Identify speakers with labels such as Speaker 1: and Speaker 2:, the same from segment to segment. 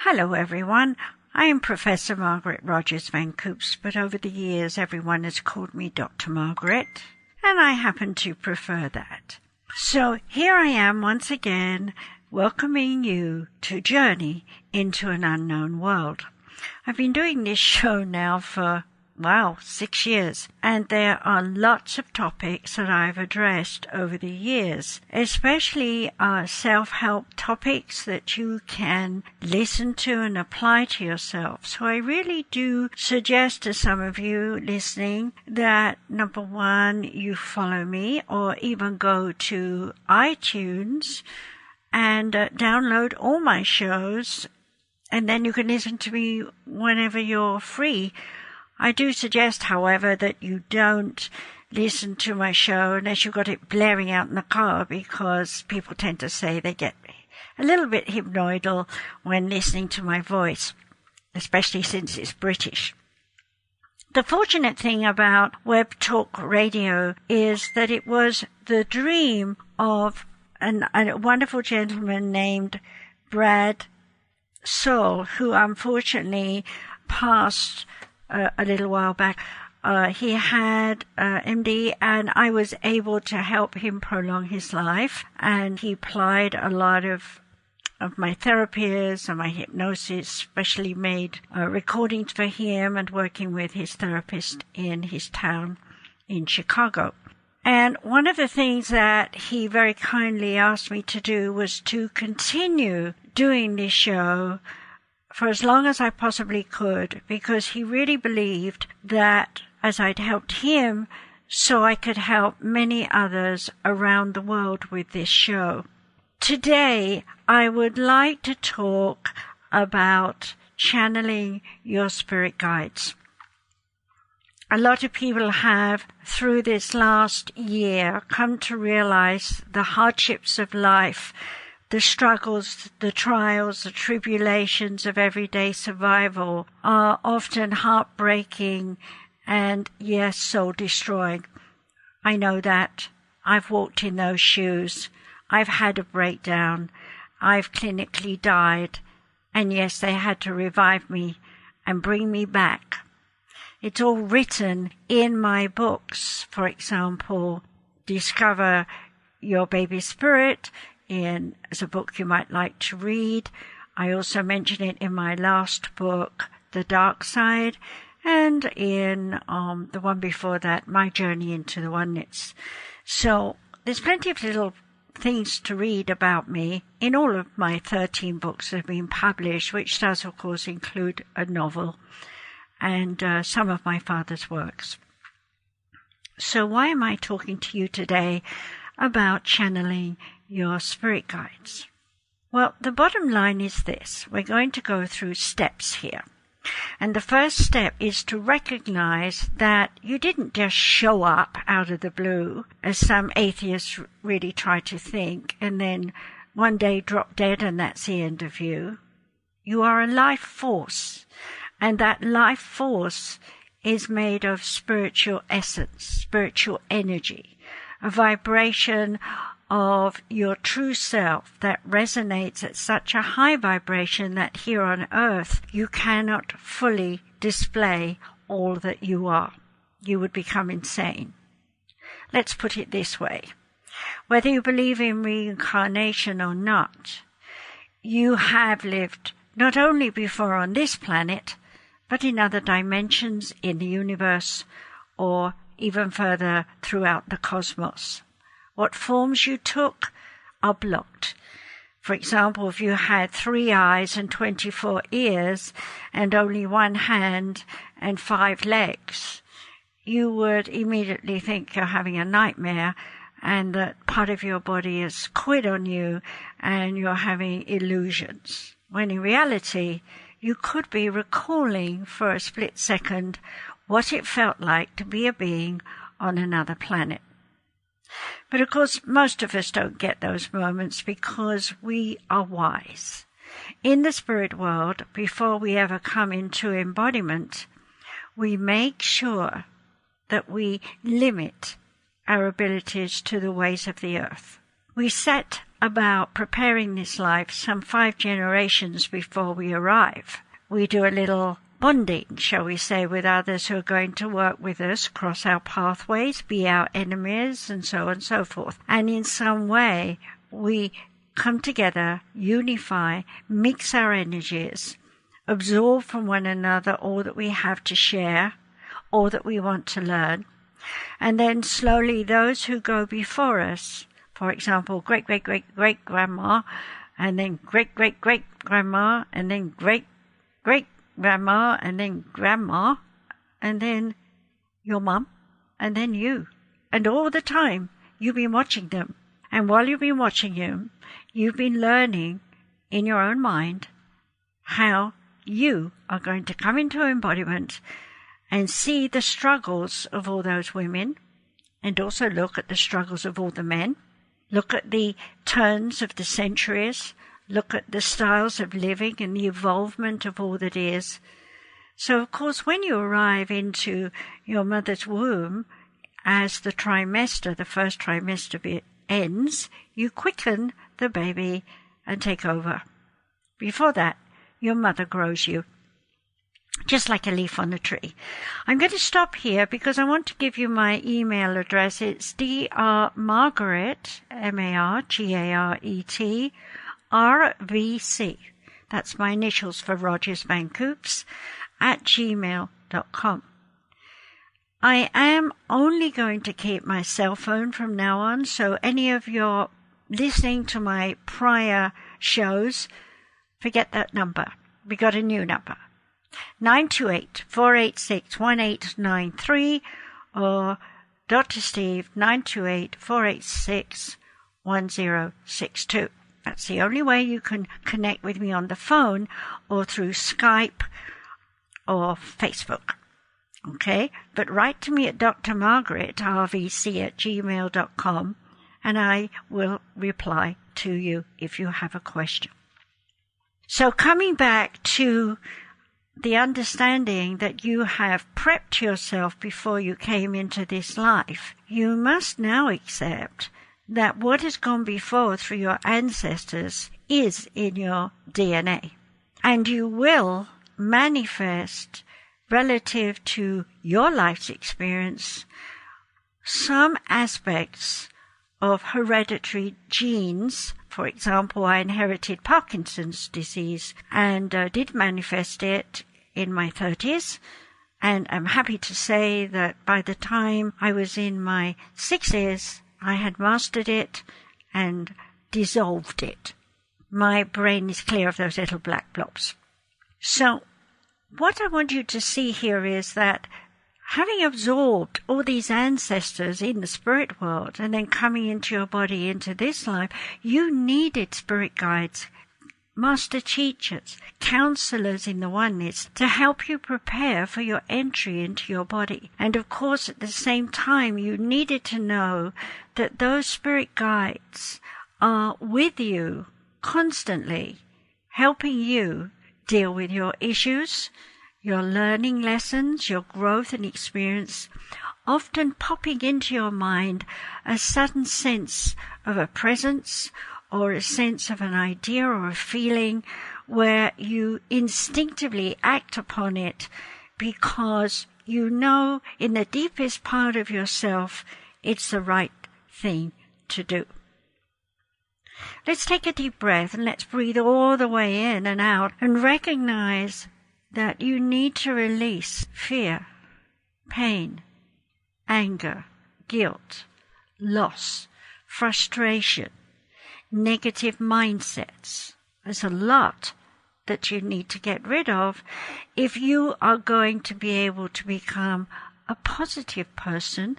Speaker 1: Hello everyone, I am Professor Margaret Rogers Van Coops, but over the years everyone has called me Dr. Margaret, and I happen to prefer that. So here I am once again, welcoming you to journey into an unknown world. I've been doing this show now for 6 years, and there are lots of topics that I've addressed over the years, especially self-help topics that you can listen to and apply to yourself. So I really do suggest to some of you listening that, number one, you follow me or even go to iTunes and download all my shows, and then you can listen to me whenever you're free. I do suggest, however, that you don't listen to my show unless you've got it blaring out in the car, because people tend to say they get a little bit hypnoidal when listening to my voice, especially since it's British. The fortunate thing about Web Talk Radio is that it was the dream of a wonderful gentleman named Brad Soul, who unfortunately passed a little while back. He had MD, and I was able to help him prolong his life, and he applied a lot of my therapies and my hypnosis, especially made recordings for him and working with his therapist in his town in Chicago. And one of the things that he very kindly asked me to do was to continue doing this show for as long as I possibly could, because he really believed that as I'd helped him, so I could help many others around the world with this show. Today, I would like to talk about channeling your spirit guides. A lot of people have, through this last year, come to realize the hardships of life, the struggles, the trials, the tribulations of everyday survival are often heartbreaking and, yes, soul-destroying. I know that. I've walked in those shoes. I've had a breakdown. I've clinically died. And yes, they had to revive me and bring me back. It's all written in my books. For example, Discover Your Baby Spirit, as a book you might like to read. I also mention it in my last book, The Dark Side, and in the one before that, My Journey into the Oneness. So there's plenty of little things to read about me in all of my 13 books that have been published, which does, of course, include a novel and some of my father's works. So why am I talking to you today about channeling your spirit guides? Well, the bottom line is this. We're going to go through steps here. And the first step is to recognize that you didn't just show up out of the blue, as some atheists really try to think, and then one day drop dead and that's the end of you. You are a life force, and that life force is made of spiritual essence, spiritual energy, a vibration of your true self that resonates at such a high vibration that here on earth you cannot fully display all that you are. You would become insane. Let's put it this way. Whether you believe in reincarnation or not, you have lived not only before on this planet, but in other dimensions in the universe, or even further throughout the cosmos. What forms you took are blocked. For example, if you had 3 eyes and 24 ears and only 1 hand and 5 legs, you would immediately think you're having a nightmare and that part of your body has quit on you and you're having illusions. When in reality, you could be recalling for a split second what it felt like to be a being on another planet. But of course, most of us don't get those moments because we are wise. In the spirit world, before we ever come into embodiment, we make sure that we limit our abilities to the ways of the earth. We set about preparing this life some 5 generations before we arrive. We do a little bonding, shall we say, with others who are going to work with us, cross our pathways, be our enemies, and so on and so forth. And in some way, we come together, unify, mix our energies, absorb from one another all that we have to share, all that we want to learn. And then slowly those who go before us, for example, great-great-great-great-grandma, and then great-great-great-grandma, and then great-great-grandma, and then grandma, and then your mum, and then you. And all the time, you've been watching them. And while you've been watching them, you've been learning in your own mind how you are going to come into embodiment and see the struggles of all those women, and also look at the struggles of all the men. Look at the turns of the centuries. Look at the styles of living and the evolvement of all that is. So, of course, when you arrive into your mother's womb, as the first trimester ends, you quicken the baby and take over. Before that, your mother grows you, just like a leaf on a tree. I'm going to stop here because I want to give you my email address. It's drmargaret, Margaret, RVC. That's my initials for Rogers Van Coops, @gmail.com. I am only going to keep my cell phone from now on, so any of your listening to my prior shows, forget that number. We got a new number. 928-486-1893 or Dr. Steve 928-486-1062. That's the only way you can connect with me on the phone or through Skype or Facebook. Okay? But write to me at drmargaret@gmail.com and I will reply to you if you have a question. So coming back to the understanding that you have prepped yourself before you came into this life, you must now accept that what has gone before through your ancestors is in your DNA. And you will manifest, relative to your life's experience, some aspects of hereditary genes. For example, I inherited Parkinson's disease and did manifest it in my 30s. And I'm happy to say that by the time I was in my 60s, I had mastered it and dissolved it. My brain is clear of those little black blobs. So what I want you to see here is that having absorbed all these ancestors in the spirit world and then coming into your body into this life, you needed spirit guides, master teachers, counselors in the oneness to help you prepare for your entry into your body. And of course, at the same time, you needed to know that those spirit guides are with you constantly, helping you deal with your issues, your learning lessons, your growth and experience, often popping into your mind a sudden sense of a presence or a sense of an idea or a feeling where you instinctively act upon it because you know in the deepest part of yourself it's the right thing to do. Let's take a deep breath and let's breathe all the way in and out and recognize that you need to release fear, pain, anger, guilt, loss, frustration, negative mindsets. There's a lot that you need to get rid of if you are going to be able to become a positive person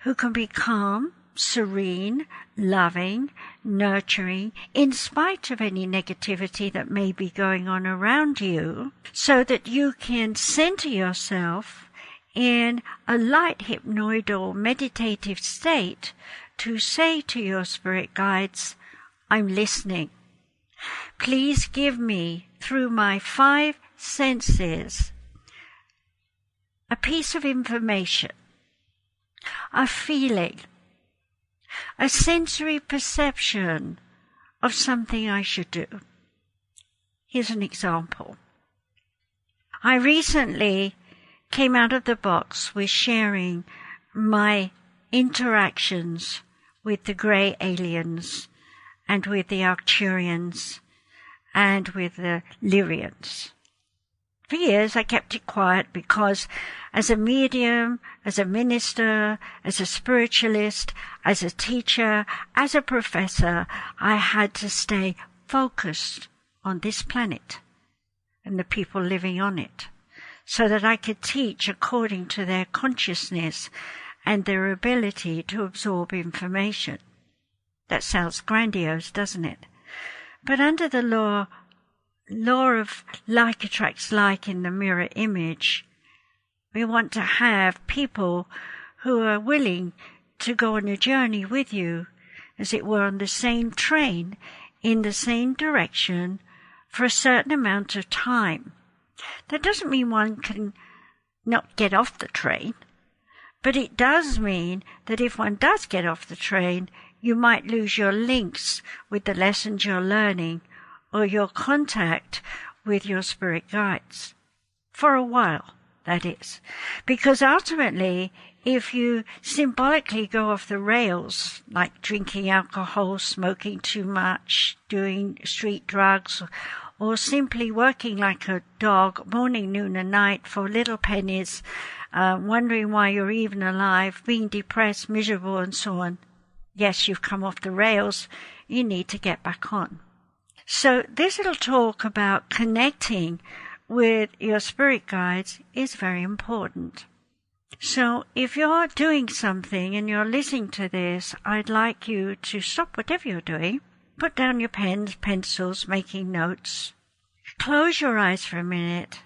Speaker 1: who can be calm, serene, loving, nurturing, in spite of any negativity that may be going on around you, so that you can center yourself in a light hypnoidal meditative state to say to your spirit guides, I'm listening. Please give me, through my 5 senses, a piece of information, a feeling, a sensory perception of something I should do. Here's an example. I recently came out of the box with sharing my interactions with the grey aliens and with the Arcturians and with the Lyrians. For years I kept it quiet because as a medium, as a minister, as a spiritualist, as a teacher, as a professor, I had to stay focused on this planet and the people living on it, so that I could teach according to their consciousness and their ability to absorb information. That sounds grandiose, doesn't it? But under the law of like attracts like in the mirror image, we want to have people who are willing to go on a journey with you, as it were on the same train, in the same direction, for a certain amount of time. That doesn't mean one can not get off the train, but it does mean that if one does get off the train, you might lose your links with the lessons you're learning or your contact with your spirit guides. For a while, that is. Because ultimately, if you symbolically go off the rails, like drinking alcohol, smoking too much, doing street drugs, or simply working like a dog morning, noon and night for little pennies, wondering why you're even alive, being depressed, miserable and so on, yes, you've come off the rails, you need to get back on. So this little talk about connecting with your spirit guides is very important. So if you're doing something and you're listening to this, I'd like you to stop whatever you're doing, put down your pens, pencils, making notes, close your eyes for a minute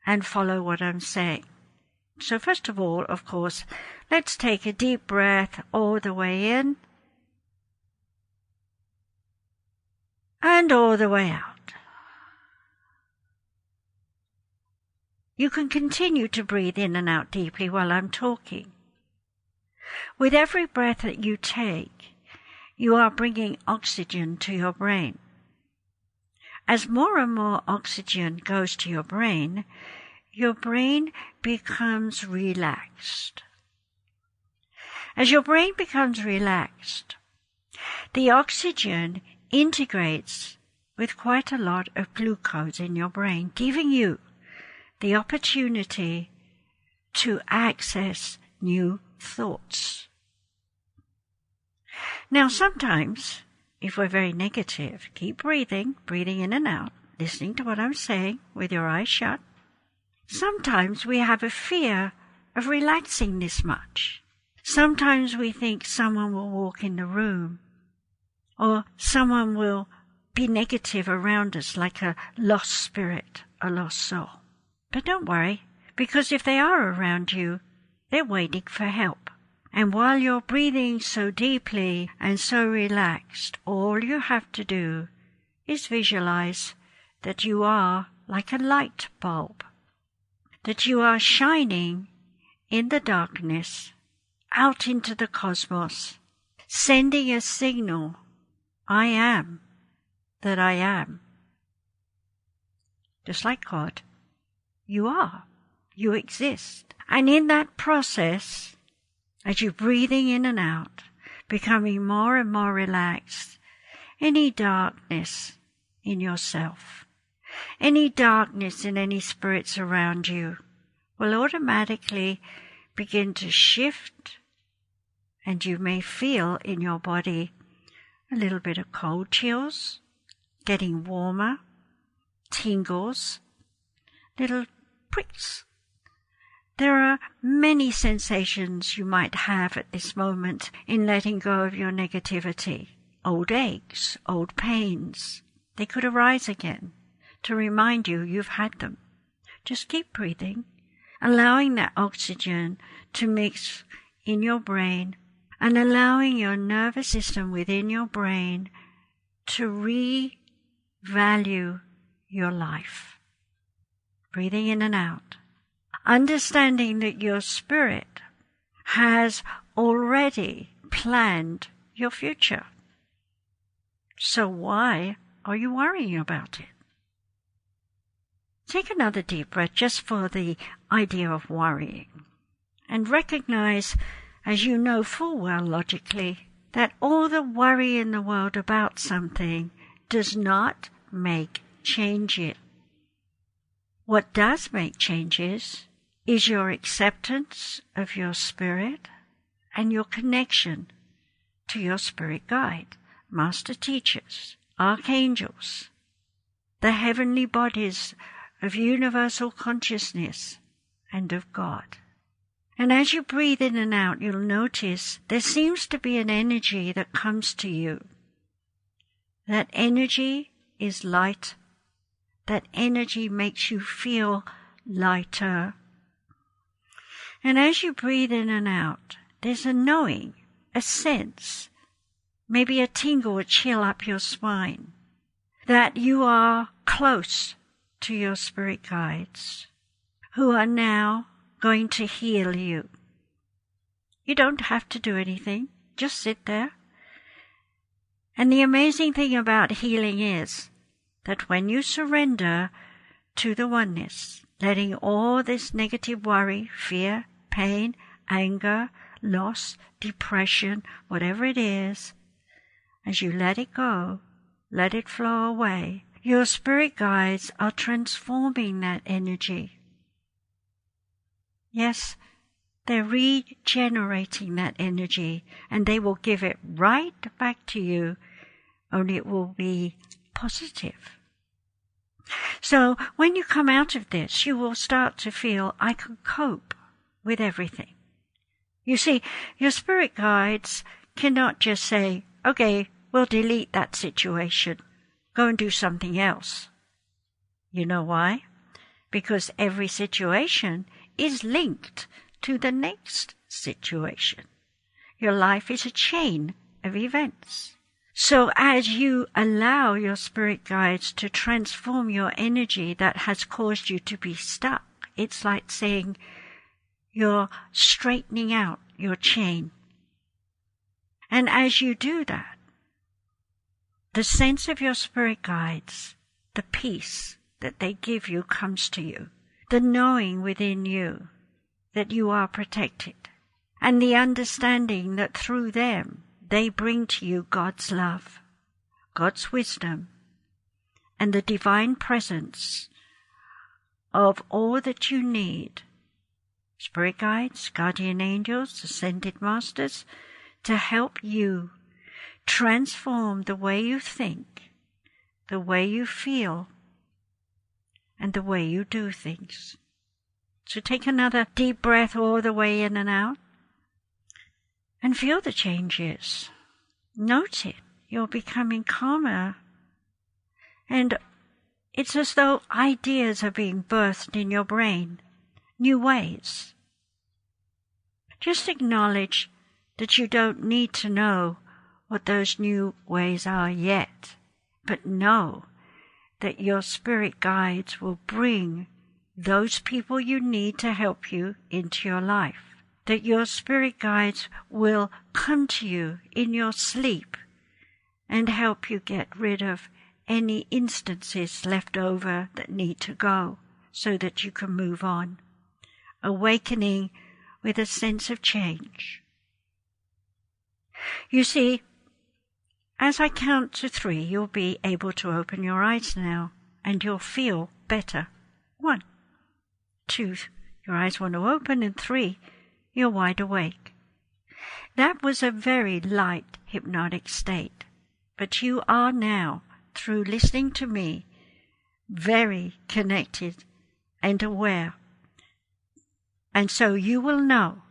Speaker 1: and follow what I'm saying. So first of all, of course, let's take a deep breath all the way in and all the way out. You can continue to breathe in and out deeply while I'm talking. With every breath that you take, you are bringing oxygen to your brain. As more and more oxygen goes to your brain becomes relaxed. As your brain becomes relaxed, the oxygen integrates with quite a lot of glucose in your brain, giving you the opportunity to access new thoughts. Now, sometimes, if we're very negative, keep breathing in and out, listening to what I'm saying with your eyes shut. Sometimes we have a fear of relaxing this much. Sometimes we think someone will walk in the room, or someone will be negative around us like a lost spirit, a lost soul. But don't worry, because if they are around you, they're waiting for help. And while you're breathing so deeply and so relaxed, all you have to do is visualize that you are like a light bulb, that you are shining in the darkness out into the cosmos, sending a signal, I am that I am. Just like God. You are. You exist. And in that process, as you're breathing in and out, becoming more and more relaxed, any darkness in yourself, any darkness in any spirits around you will automatically begin to shift, and you may feel in your body a little bit of cold chills, getting warmer, tingles, little pricks. There are many sensations you might have at this moment in letting go of your negativity. Old aches, old pains. They could arise again to remind you you've had them. Just keep breathing, allowing that oxygen to mix in your brain and allowing your nervous system within your brain to revalue your life. Breathing in and out. Understanding that your spirit has already planned your future. So why are you worrying about it? Take another deep breath just for the idea of worrying, and recognize, as you know full well logically, that all the worry in the world about something does not make changes. What does make changes is your acceptance of your spirit and your connection to your spirit guide, master teachers, archangels, the heavenly bodies of universal consciousness and of God. And as you breathe in and out, you'll notice there seems to be an energy that comes to you. That energy is light. That energy makes you feel lighter. And as you breathe in and out, there's a knowing, a sense, maybe a tingle, a chill up your spine, that you are close to your spirit guides, who are now going to heal you. You don't have to do anything, just sit there. And the amazing thing about healing is that when you surrender to the oneness, letting all this negative worry, fear, pain, anger, loss, depression, whatever it is, as you let it go, let it flow away, your spirit guides are transforming that energy. Yes, they're regenerating that energy, and they will give it right back to you, only it will be positive. So when you come out of this, you will start to feel, I can cope with everything. You see, your spirit guides cannot just say, okay, we'll delete that situation. Go and do something else. You know why? Because every situation is linked to the next situation. Your life is a chain of events. So as you allow your spirit guides to transform your energy that has caused you to be stuck, it's like saying you're straightening out your chain. And as you do that, the sense of your spirit guides, the peace that they give you comes to you, the knowing within you that you are protected, and the understanding that through them they bring to you God's love, God's wisdom, and the divine presence of all that you need, spirit guides, guardian angels, ascended masters, to help you transform the way you think, the way you feel, and the way you do things. So take another deep breath all the way in and out, and feel the changes. Note it. You're becoming calmer, and it's as though ideas are being birthed in your brain, new ways. Just acknowledge that you don't need to know what those new ways are yet, but know that your spirit guides will bring those people you need to help you into your life, that your spirit guides will come to you in your sleep and help you get rid of any instances left over that need to go so that you can move on, awakening with a sense of change. You see, as I count to 3, you'll be able to open your eyes now, and you'll feel better. 1, 2, your eyes want to open, and 3, you're wide awake. That was a very light hypnotic state, but you are now, through listening to me, very connected and aware. And so you will know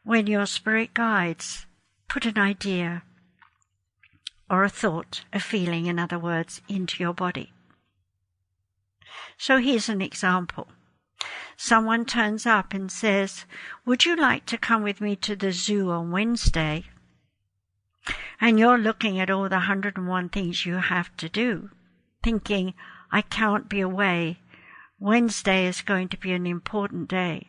Speaker 1: when your spirit guides put an idea or a thought, a feeling, in other words, into your body. So here's an example. Someone turns up and says, would you like to come with me to the zoo on Wednesday? And you're looking at all the 101 things you have to do, thinking, I can't be away. Wednesday is going to be an important day.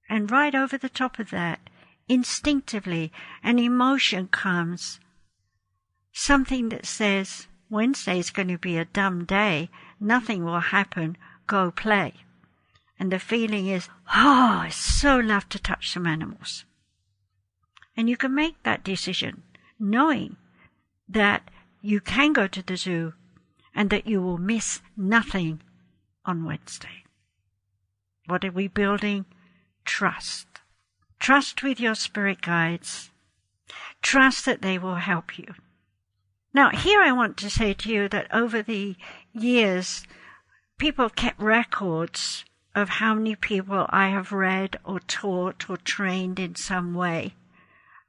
Speaker 1: And right over the top of that, instinctively, an emotion comes, something that says, Wednesday is going to be a dumb day, nothing will happen, go play. And the feeling is, I so love to touch some animals. And you can make that decision knowing that you can go to the zoo and that you will miss nothing on Wednesday. What are we building? Trust. Trust with your spirit guides. Trust that they will help you. Now, here I want to say to you that over the years, people kept records of how many people I have read or taught or trained in some way.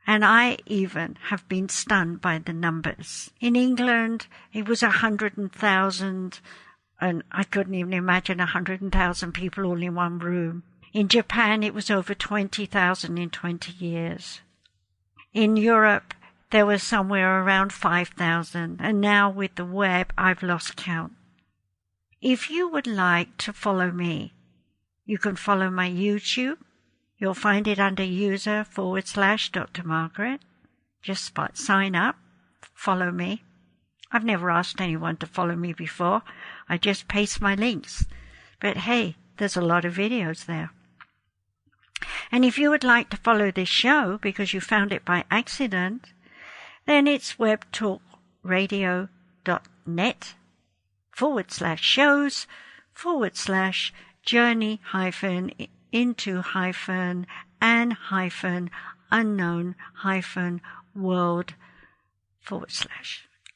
Speaker 1: And I even have been stunned by the numbers. In England, it was 100,000, and I couldn't even imagine 100,000 people all in one room. In Japan, it was over 20,000 in 20 years. In Europe, there was somewhere around 5,000, and now with the web, I've lost count. If you would like to follow me, you can follow my YouTube. You'll find it under user/Dr. Margaret. Just sign up, follow me. I've never asked anyone to follow me before. I just paste my links. But hey, there's a lot of videos there. And if you would like to follow this show because you found it by accident, then it's webtalk.net/shows/journey-into-unknown-world/.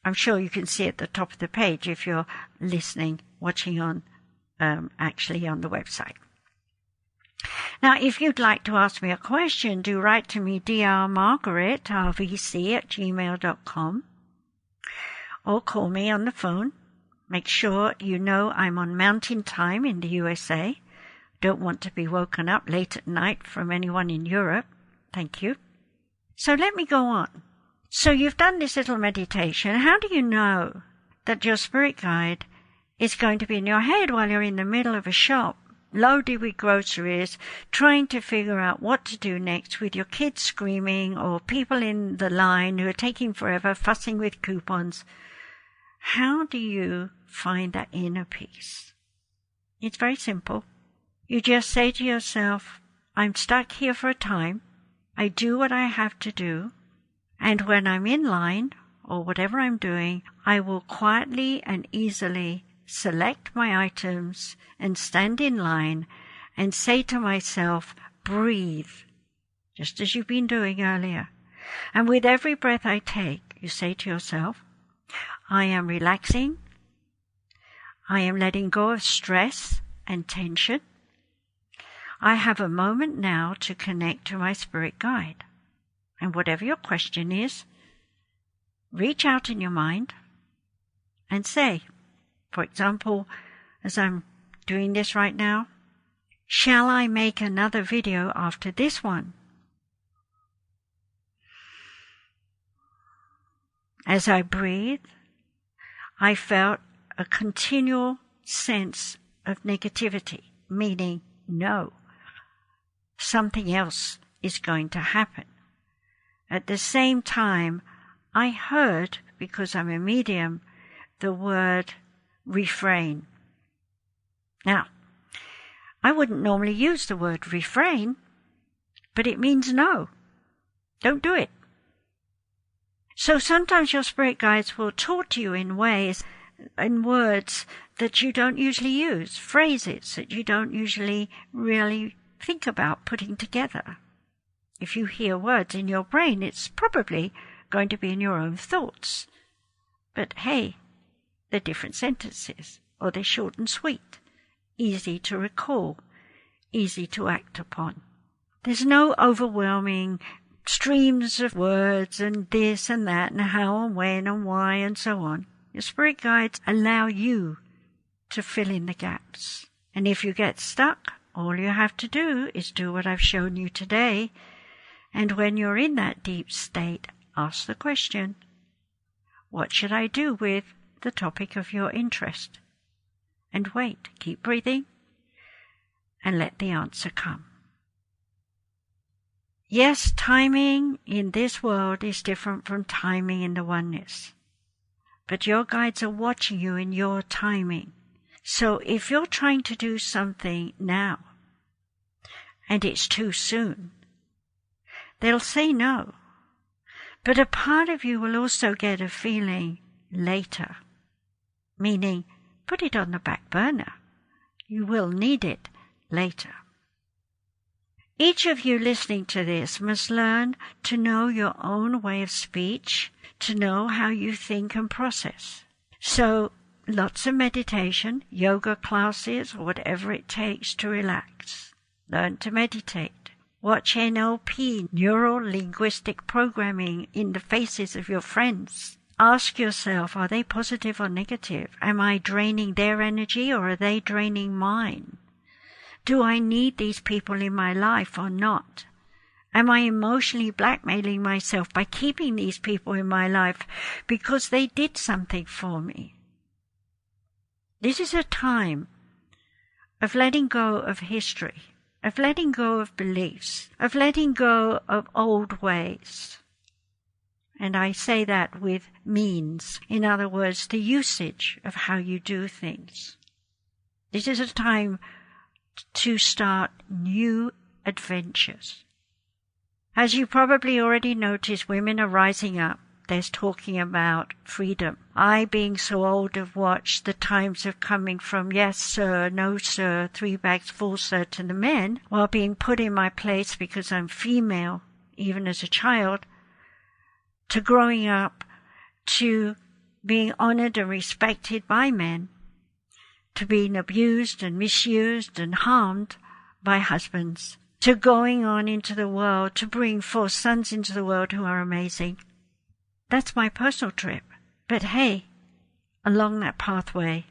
Speaker 1: I'm sure you can see at the top of the page if you're watching on, actually on the website. Now, if you'd like to ask me a question, do write to me, drmargaret@gmail.com, or call me on the phone. Make sure you know I'm on Mountain Time in the USA. Don't want to be woken up late at night from anyone in Europe. Thank you. So let me go on. So you've done this little meditation. How do you know that your spirit guide is going to be in your head while you're in the middle of a shop, loaded with groceries, trying to figure out what to do next with your kids screaming or people in the line who are taking forever, fussing with coupons? How do you find that inner peace? It's very simple. You just say to yourself, I'm stuck here for a time. I do what I have to do. And when I'm in line, or whatever I'm doing, I will quietly and easily select my items and stand in line and say to myself, breathe, just as you've been doing earlier. And with every breath I take, you say to yourself, I am relaxing. I am letting go of stress and tension. I have a moment now to connect to my spirit guide. And whatever your question is, reach out in your mind and say, for example, as I'm doing this right now, shall I make another video after this one? As I breathe, I felt a continual sense of negativity, meaning no, something else is going to happen. At the same time, I heard, because I'm a medium, the word refrain. Now, I wouldn't normally use the word refrain, but it means no. Don't do it. So sometimes your spirit guides will talk to you in ways, in words that you don't usually use, phrases that you don't usually really think about putting together. If you hear words in your brain, it's probably going to be in your own thoughts. But hey, they're different sentences, or they're short and sweet, easy to recall, easy to act upon. There's no overwhelming streams of words and this and that and how and when and why and so on. Your spirit guides allow you to fill in the gaps. And if you get stuck, all you have to do is do what I've shown you today. And when you're in that deep state, ask the question, what should I do with the topic of your interest? And wait, keep breathing, and let the answer come. Yes, timing in this world is different from timing in the oneness. but your guides are watching you in your timing. So if you're trying to do something now and it's too soon, they'll say no. But a part of you will also get a feeling later, meaning put it on the back burner. You will need it later. Each of you listening to this must learn to know your own way of speech, to know how you think and process. So lots of meditation, yoga classes, whatever it takes to relax. Learn to meditate. Watch NLP, neuro-linguistic programming, in the faces of your friends. Ask yourself, are they positive or negative? Am I draining their energy or are they draining mine? Do I need these people in my life or not? Am I emotionally blackmailing myself by keeping these people in my life because they did something for me? This is a time of letting go of history, of letting go of beliefs, of letting go of old ways. And I say that with means, in other words, the usage of how you do things. This is a time to start new adventures. As you probably already noticed, women are rising up. They're talking about freedom. I, being so old, have watched the times of coming from yes, sir, no, sir, 3 bags full, sir, to the men, while being put in my place because I'm female, even as a child, to growing up, to being honored and respected by men, to being abused and misused and harmed by husbands, to going on into the world, to bring 4 sons into the world who are amazing. That's my personal trip. But hey, along that pathway,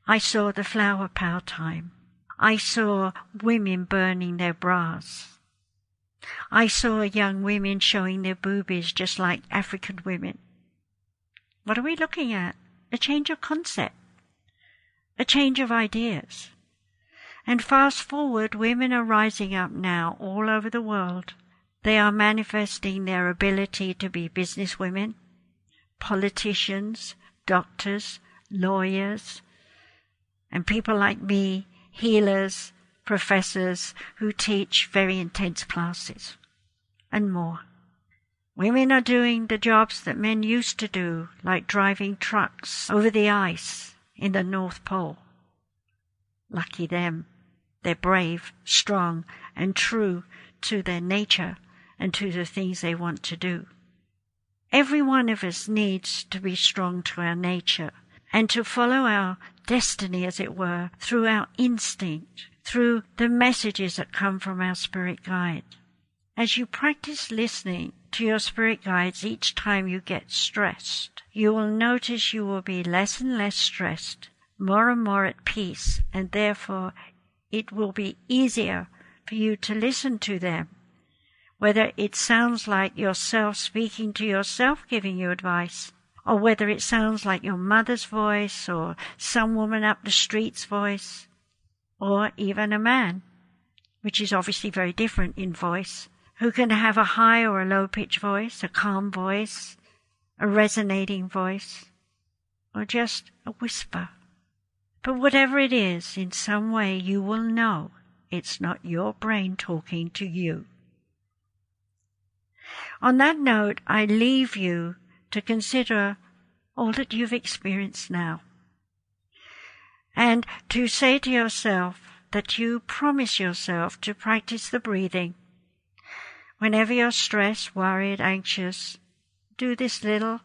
Speaker 1: I saw the flower power time. I saw women burning their bras. I saw young women showing their boobies just like African women. What are we looking at? A change of concept, a change of ideas. And fast forward, women are rising up now all over the world. They are manifesting their ability to be businesswomen, politicians, doctors, lawyers, and people like me, healers, professors who teach very intense classes, and more. Women are doing the jobs that men used to do, like driving trucks over the ice in the North Pole. Lucky them. They're brave, strong, and true to their nature and to the things they want to do. Every one of us needs to be strong to our nature and to follow our destiny, as it were, through our instinct, through the messages that come from our spirit guide. As you practice listening to your spirit guides each time you get stressed, you will notice you will be less and less stressed, more and more at peace, and therefore it will be easier for you to listen to them, whether it sounds like yourself speaking to yourself giving you advice, or whether it sounds like your mother's voice or some woman up the street's voice, or even a man, which is obviously very different in voice, who can have a high or a low-pitched voice, a calm voice, a resonating voice, or just a whisper. But whatever it is, in some way you will know it's not your brain talking to you. On that note, I leave you to consider all that you've experienced now, and to say to yourself that you promise yourself to practice the breathing. Whenever you're stressed, worried, anxious, do this little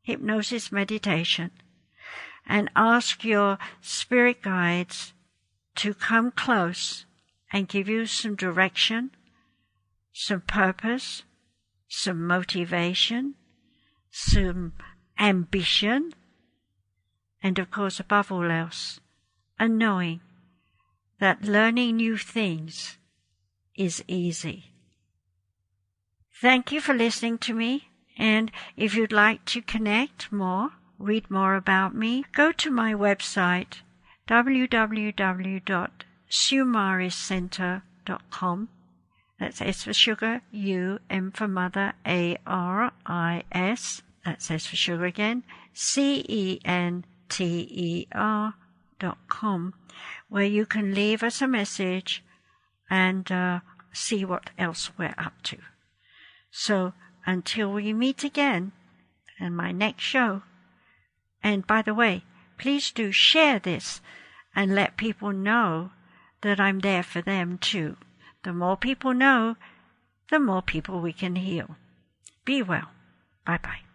Speaker 1: hypnosis meditation and ask your spirit guides to come close and give you some direction, some purpose, some motivation, some ambition, and of course, above all else, a knowing that learning new things is easy. Thank you for listening to me, and if you'd like to connect more, read more about me, go to my website, www.sumariscenter.com. That's S for sugar, U, M for mother, A-R-I-S. That's S for sugar again, CENTER.com, where you can leave us a message and see what else we're up to. So until we meet again in my next show, and by the way, please do share this and let people know that I'm there for them too. The more people know, the more people we can heal. Be well. Bye-bye.